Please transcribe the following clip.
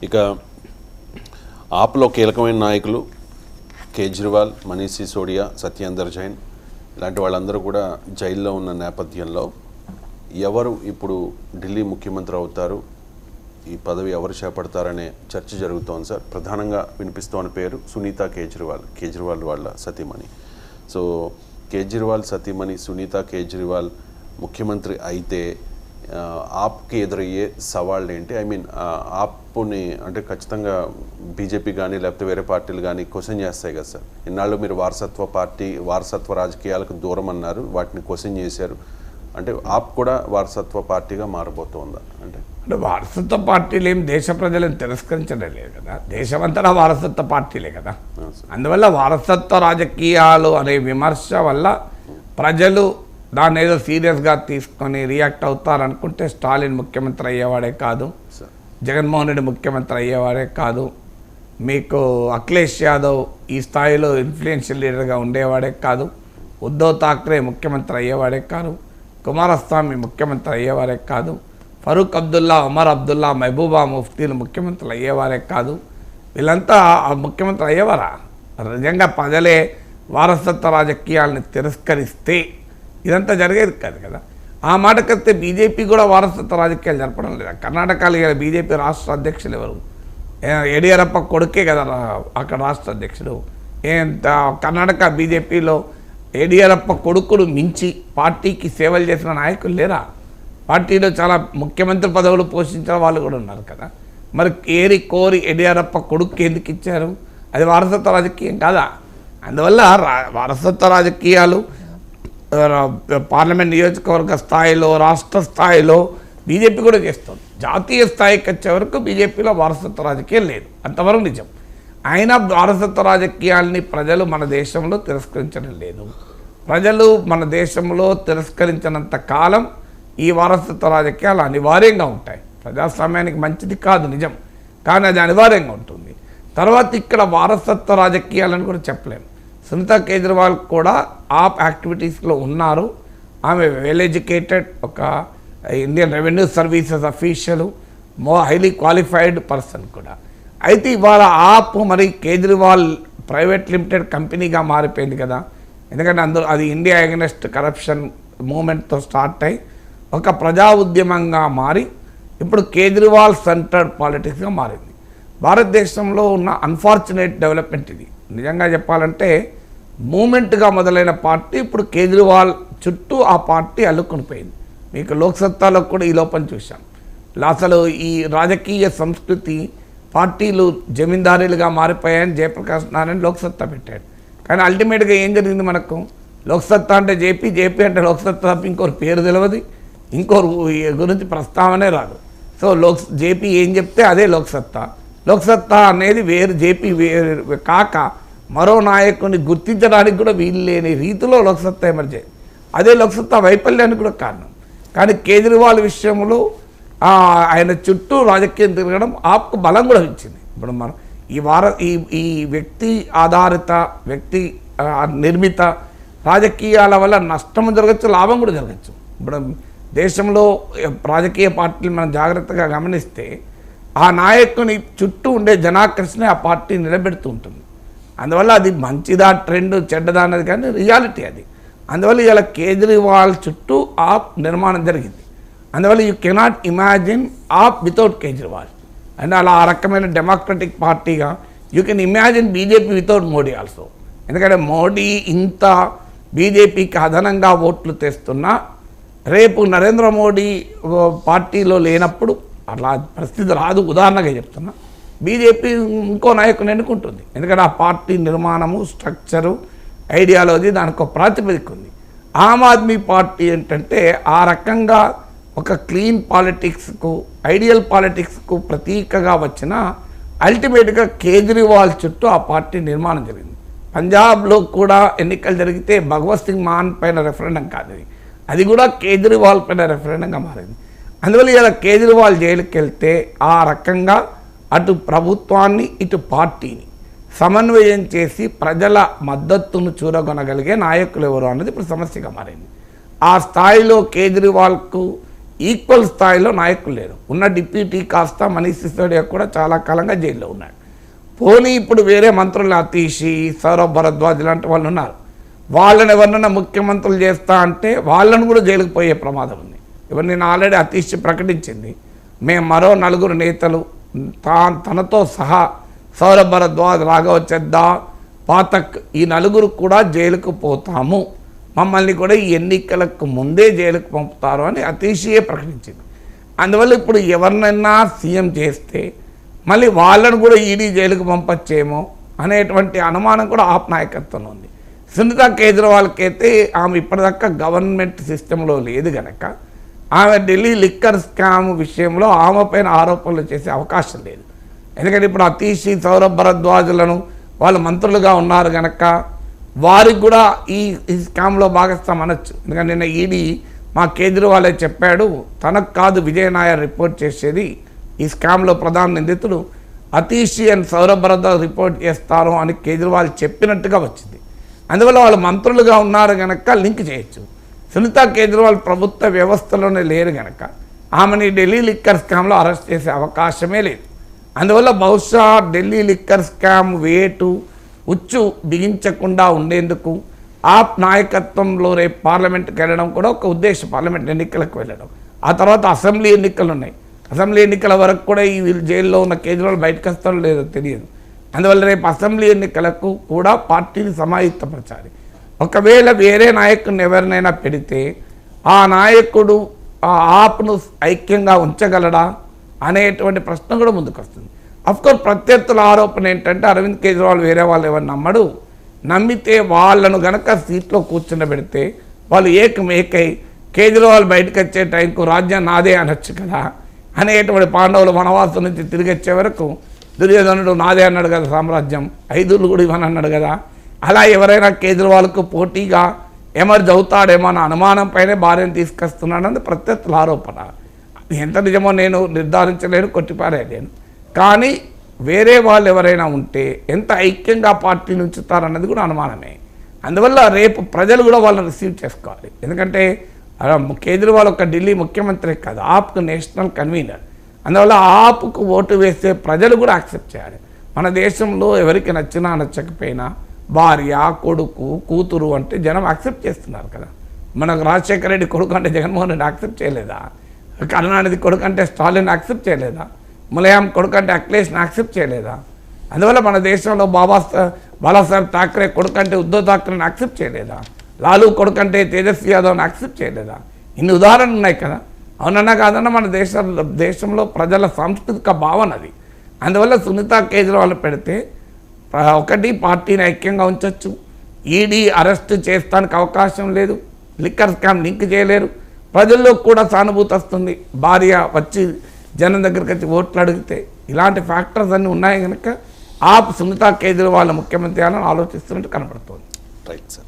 ఇక ఆప్లో కీలకమైన నాయకులు కేజ్రీవాల్, మనీష్ సిసోడియా, సత్యేందర్ జైన్ ఇలాంటి వాళ్ళందరూ కూడా జైల్లో ఉన్న నేపథ్యంలో ఎవరు ఇప్పుడు ఢిల్లీ ముఖ్యమంత్రి అవుతారు, ఈ పదవి ఎవరు చేపడతారనే చర్చ జరుగుతోంది సార్. ప్రధానంగా వినిపిస్తోన్న పేరు సునీత కేజ్రీవాల్ వాళ్ళ సతీమణి. సో కేజ్రీవాల్ సతీమణి సునీత కేజ్రీవాల్ ముఖ్యమంత్రి అయితే ఆప్కి ఎదురయ్యే సవాళ్ళు ఏంటి? ఐ మీన్ ఆప్ని అంటే ఖచ్చితంగా బీజేపీ కానీ లేకపోతే వేరే పార్టీలు కానీ క్వశ్చన్ చేస్తాయి కదా సార్. ఇన్నాళ్ళు మీరు వారసత్వ రాజకీయాలకు దూరం అన్నారు, వాటిని క్వశ్చన్ చేశారు. అంటే ఆప్ కూడా వారసత్వ పార్టీగా మారబోతోందా? అంటే వారసత్వ పార్టీలు ఏం దేశ ప్రజలను తిరస్కరించడం లేదు కదా, దేశమంతటా వారసత్వ పార్టీలే కదా. అందువల్ల వారసత్వ రాజకీయాలు అనే విమర్శ వల్ల ప్రజలు దాన్ని ఏదో సీరియస్గా తీసుకొని రియాక్ట్ అవుతారనుకుంటే స్టాలిన్ ముఖ్యమంత్రి అయ్యేవాడే కాదు, జగన్మోహన్ రెడ్డి ముఖ్యమంత్రి అయ్యేవాడే కాదు, మీకు అఖిలేష్ యాదవ్ ఈ స్థాయిలో ఇన్ఫ్లుయెన్షియల్ లీడర్గా ఉండేవాడే కాదు, ఉద్ధవ్ ఠాక్రే ముఖ్యమంత్రి అయ్యేవాడే కాదు, కుమారస్వామి ముఖ్యమంత్రి అయ్యేవారే కాదు, ఫరూక్ అబ్దుల్లా, ఉమర్ అబ్దుల్లా, మహబూబా ముఫ్తీలు ముఖ్యమంత్రులు అయ్యేవారే కాదు. వీళ్ళంతా ముఖ్యమంత్రి అయ్యేవారా? నిజంగా ప్రజలే వారసత్వ రాజకీయాలను తిరస్కరిస్తే ఇదంతా జరిగేది కాదు కదా. ఆ మాటకైతే బీజేపీ కూడా వారసత్వ రాజకీయాలు జరపడం లేదా? కర్ణాటకలో బీజేపీ రాష్ట్ర అధ్యక్షులు ఎవరు? యడియూరప్ప కొడుకే కదా అక్కడ రాష్ట్ర అధ్యక్షుడు. కర్ణాటక బీజేపీలో యడియూరప్ప కొడుకును మించి పార్టీకి సేవలు చేసిన నాయకులు లేరా? పార్టీలో చాలా ముఖ్యమంత్రి పదవులు పోషించిన వాళ్ళు కూడా ఉన్నారు కదా. మరి కోరి యడియూరప్ప కొడుకు ఎందుకు ఇచ్చారు? అది వారసత్వ రాజకీయం కాదా? అందువల్ల వారసత్వ రాజకీయాలు పార్లమెంట్ నియోజకవర్గ స్థాయిలో, రాష్ట్ర స్థాయిలో బీజేపీ కూడా చేస్తుంది. జాతీయ స్థాయికి వచ్చే వరకు బీజేపీలో వారసత్వ రాజకీయం లేదు, అంతవరకు నిజం. అయినా వారసత్వ రాజకీయాల్ని ప్రజలు మన దేశంలో తిరస్కరించడం లేదు. ప్రజలు మన దేశంలో తిరస్కరించినంత కాలం ఈ వారసత్వ రాజకీయాలు అనివార్యంగా ఉంటాయి. ప్రజాస్వామ్యానికి మంచిది కాదు నిజం, కానీ అది అనివార్యంగా ఉంటుంది. తర్వాత ఇక్కడ వారసత్వ రాజకీయాలను కూడా చెప్పలేము. సునీత కేజ్రీవాల్ కూడా ఆప్ యాక్టివిటీస్లో ఉన్నారు. ఆమె వెల్ ఎడ్యుకేటెడ్, ఒక Indian revenue services official, highly qualified person కూడా. అయితే ఇవాళ ఆప్ మరి కేజ్రీవాల్ ప్రైవేట్ లిమిటెడ్ కంపెనీగా మారిపోయింది కదా. ఎందుకంటే అందులో అది ఇండియా అగెనెస్ట్ కరప్షన్ మూమెంట్తో స్టార్ట్ అయ్యి ఒక ప్రజా ఉద్యమంగా మారి ఇప్పుడు కేజ్రీవాల్ సెంటర్డ్ పాలిటిక్స్గా మారింది. భారతదేశంలో ఉన్న అన్ఫార్చునేట్ డెవలప్మెంట్ ఇది. నిజంగా చెప్పాలంటే మూమెంట్గా మొదలైన పార్టీ ఇప్పుడు కేజ్రీవాల్ చుట్టూ ఆ పార్టీ అల్లుకొని పోయింది. మీకు లోక్సత్తాలో కూడా ఈ లోపం చూశాం. అసలు ఈ రాజకీయ సంస్కృతి పార్టీలు జమీందారీలుగా మారిపోయాయని జయప్రకాష్ నారాయణ లోక్సత్తా పెట్టాడు. కానీ అల్టిమేట్గా ఏం జరిగింది? మనకు లోక్సత్తా అంటే జేపీ అంటే లోక్సత్తా తప్ప ఇంకోరు పేరు తెలియదు, ఇంకోరు గురించి ప్రస్తావనే రాదు. సో జేపీ ఏం చెప్తే అదే లోక్సత్తా అనేది వేరు, జేపీ వేరు కాక మరో నాయకుని గుర్తించడానికి కూడా వీలు లేని రీతిలో లోక్సత్తా ఎమర్జ్ అయ్యింది. అదే లోక్సత్తా వైఫల్యానికి కూడా కారణం. కానీ కేజ్రీవాల్ విషయంలో ఆయన చుట్టూ రాజకీయం తిరగడం ఆప్కు బలం కూడా ఇచ్చింది. ఇప్పుడు మనం ఈ వ్యక్తి ఆధారిత, వ్యక్తి నిర్మిత రాజకీయాల వల్ల నష్టం జరగచ్చు, లాభం కూడా జరగచ్చు. ఇప్పుడు దేశంలో రాజకీయ పార్టీలు మనం జాగ్రత్తగా గమనిస్తే ఆ నాయకుని చుట్టూ ఉండే జనాకర్షణ ఆ పార్టీ నిలబెడుతూ ఉంటుంది. అందువల్ల అది మంచిదా, ట్రెండ్, చెడ్డదా అన్నది కానీ రియాలిటీ అది. అందువల్ల ఇలా కేజ్రీవాల్ చుట్టూ ఆప్ నిర్మాణం జరిగింది. అందువల్ల you cannot imagine AAP without Kejriwal. And అలా ఆ రకమైన డెమోక్రటిక్ పార్టీగా you can imagine BJP without Modi also. ఎందుకంటే మోడీ ఇంత బీజేపీకి అదనంగా ఓట్లు తెస్తున్నా రేపు నరేంద్ర మోడీ పార్టీలో లేనప్పుడు అట్లా పరిస్థితి రాదు. ఉదాహరణగా చెప్తున్నా, బీజేపీ ఇంకో నాయకుని ఎన్నుకుంటుంది. ఎందుకంటే ఆ పార్టీ నిర్మాణము, స్ట్రక్చరు, ఐడియాలజీ దానికి ఒక ప్రాతిపదిక ఉంది. ఆమ్ ఆద్మీ పార్టీ ఏంటంటే ఆ రకంగా ఒక క్లీన్ పాలిటిక్స్కు, ఐడియల్ పాలిటిక్స్కు ప్రతీకగా వచ్చిన అల్టిమేట్గా కేజ్రీవాల్ చుట్టూ ఆ పార్టీ నిర్మాణం జరిగింది. పంజాబ్లో కూడా ఎన్నికలు జరిగితే భగవత్ సింగ్ మాన్ పైన రెఫరెండం కాదు, అది కూడా కేజ్రీవాల్ పైన రెఫరెండంగా మారింది. అందువల్ల ఇలా కేజ్రీవాల్ జైలుకి వెళ్తే ఆ రకంగా అటు ప్రభుత్వాన్ని ఇటు పార్టీని సమన్వయం చేసి ప్రజల మద్దతును చూరగొనగలిగే నాయకులు ఎవరు అన్నది ఇప్పుడు సమస్యగా మారింది. ఆ స్థాయిలో కేజ్రీవాల్కు ఈక్వల్ స్థాయిలో నాయకులు లేరు. ఉన్న డిప్యూటీ కాస్త మనీష్ సిసోడియా కూడా చాలా కాలంగా జైల్లో ఉన్నాడు. పోనీ ఇప్పుడు వేరే మంత్రులు అతీషి, సౌరభ్ భరద్వాజ్ లాంటి వాళ్ళు ఉన్నారు. వాళ్ళని ఎవరినైనా ముఖ్యమంత్రులు చేస్తా అంటే వాళ్ళను కూడా జైలుకు పోయే ప్రమాదం ఉంది. ఇవన్నీ నేను ఆల్రెడీ అతీష్ ప్రకటించింది, మేము మరో 4 నేతలు తనతో సహా సౌరభ్ భరద్వాజ్, రాఘవ్ చెద్దా, పాతక్ ఈ 4 కూడా జైలుకు పోతాము, మమ్మల్ని కూడా ఈ ఎన్నికలకు ముందే జైలుకు పంపుతారు అని అతీషియే ప్రకటించింది. అందువల్ల ఇప్పుడు ఎవరినైనా సీఎం చేస్తే మళ్ళీ వాళ్ళను కూడా ఈడీ జైలుకు పంపచ్చేమో అనేటువంటి అనుమానం కూడా ఆప్ నాయకత్వంలో ఉంది. సునీత కేజ్రీవాల్కి అయితే ఆమె ఇప్పటిదాకా గవర్నమెంట్ సిస్టంలో లేదు కనుక ఆమె ఢిల్లీ లిక్కర్ స్కామ్ విషయంలో ఆమె పైన ఆరోపణలు చేసే అవకాశం లేదు. ఎందుకంటే ఇప్పుడు అతీషి, సౌరభ్ భరద్వాజులను వాళ్ళు మంత్రులుగా ఉన్నారు కనుక వారికి కూడా ఈ స్కామ్లో భాగస్థం అనొచ్చు. ఎందుకంటే నిన్న ఈడీ మా కేజ్రీవాలే చెప్పాడు, తనకు కాదు విజయ్ నాయర్ రిపోర్ట్ చేసేది, ఈ స్కామ్లో ప్రధాన నిందితుడు అతీషి అండ్ సౌరభ్ భరద్వాజ్ రిపోర్ట్ చేస్తారు అని కేజ్రీవాల్ చెప్పినట్టుగా వచ్చింది. అందువల్ల వాళ్ళు మంత్రులుగా ఉన్నారు కనుక లింక్ చేయొచ్చు. సునీత కేజ్రీవాల్ ప్రభుత్వ వ్యవస్థలోనే లేరు కనుక ఆమెని ఢిల్లీ లిక్కర్ స్కామ్లో అరెస్ట్ చేసే అవకాశమే లేదు. అందువల్ల బహుశా ఢిల్లీ లిక్కర్ స్కామ్ వేటు ఉచ్చు బిగించకుండా ఉండేందుకు ఆప్ నాయకత్వంలో రేపు పార్లమెంట్కి వెళ్ళడం కూడా ఒక ఉద్దేశం, పార్లమెంట్ ఎన్నికలకు వెళ్ళడం. ఆ తర్వాత అసెంబ్లీ ఎన్నికలు ఉన్నాయి. అసెంబ్లీ ఎన్నికల వరకు కూడా ఈ వీళ్ళు జైల్లో ఉన్న కేజ్రీవాల్ బయటకు వస్తారో లేదో తెలియదు. అందువల్ల రేపు అసెంబ్లీ ఎన్నికలకు కూడా పార్టీని సమాయత్తపరచాలి. ఒకవేళ వేరే నాయకుడిని ఎవరినైనా పెడితే ఆ నాయకుడు ఆ ఆప్ను ఐక్యంగా ఉంచగలడా అనేటువంటి ప్రశ్న కూడా ముందుకు వస్తుంది. అఫ్కోర్స్ ప్రత్యర్థుల ఆరోపణ ఏంటంటే అరవింద్ కేజ్రీవాల్ వేరే వాళ్ళు ఎవరు నమ్మడు, నమ్మితే వాళ్ళను గనక సీట్లో కూర్చుండబెడితే వాళ్ళు ఏకమేకై కేజ్రీవాల్ బయటకు వచ్చే టైంకు రాజ్యం నాదే అనొచ్చు కదా అనేటువంటి పాండవులు వనవాసం నుంచి తిరిగి వచ్చే వరకు దుర్యోధనుడు నాదే అన్నాడు కదా సామ్రాజ్యం, 5 కూడా ఇవ్వని అన్నాడు కదా. అలా ఎవరైనా కేజ్రీవాల్కు పోటీగా ఎమర్జ్ అవుతాడేమో అన్న అనుమానం పైనే భార్యను తీసుకొస్తున్నాడని ప్రత్యర్థుల ఆరోపణ. అది ఎంత నిజమో నేను నిర్ధారించలేను, కొట్టిపారేయలేను. కానీ వేరే వాళ్ళు ఎవరైనా ఉంటే ఎంత ఐక్యంగా పార్టీని ఉంచుతారన్నది కూడా అనుమానమే. అందువల్ల రేపు ప్రజలు కూడా వాళ్ళని రిసీవ్ చేసుకోవాలి. ఎందుకంటే కేజ్రీవాల్ ఒక ఢిల్లీ ముఖ్యమంత్రి కాదు, ఆప్కు నేషనల్ కన్వీనర్. అందువల్ల ఆప్కు ఓటు వేస్తే ప్రజలు కూడా యాక్సెప్ట్ చేయాలి. మన దేశంలో ఎవరికి నచ్చినా నచ్చకపోయినా భార్య, కొడుకు, కూతురు అంటే జనం యాక్సెప్ట్ చేస్తున్నారు కదా. మనకు రాజశేఖర రెడ్డి కొడుకు అంటే జగన్మోహన్ రెడ్డి యాక్సెప్ట్ చేయలేదా? కరుణానిధి కొడుకు అంటే స్టాలిన్ యాక్సెప్ట్ చేయలేదా? ములాయం కొడుకు అంటే అఖిలేష్ని యాక్సెప్ట్ చేయలేదా? అందువల్ల మన దేశంలో బాలాసాహెబ్ ఠాక్రే కొడుకు అంటే ఉద్ధవ్ ఠాక్రేని యాక్సెప్ట్ చేయలేదా? లాలూ కొడుకు అంటే తేజస్వి యాదవ్ని యాక్సెప్ట్ చేయలేదా? ఇన్ని ఉదాహరణలు ఉన్నాయి కదా. అవునన్నా కాదన్నా మన దేశంలో ప్రజల సాంస్కృతిక భావన అది. అందువల్ల సునీత కేజ్రీవాల్ పెడితే ఒకటి పార్టీని ఐక్యంగా ఉంచవచ్చు, ఈడీ అరెస్ట్ చేస్తానికి అవకాశం లేదు, లిక్కర్ స్కామ్ లింక్ చేయలేరు, ప్రజల్లో కూడా సానుభూతి వస్తుంది, భార్య వచ్చి జనం దగ్గరికి వచ్చి ఓట్లు అడిగితే. ఇలాంటి ఫ్యాక్టర్స్ అన్నీ ఉన్నాయి కనుక ఆప్ సునీత కేజ్రీవాల్ ముఖ్యమంత్రి అని ఆలోచిస్తున్నట్టు కనపడుతుంది. Right sir.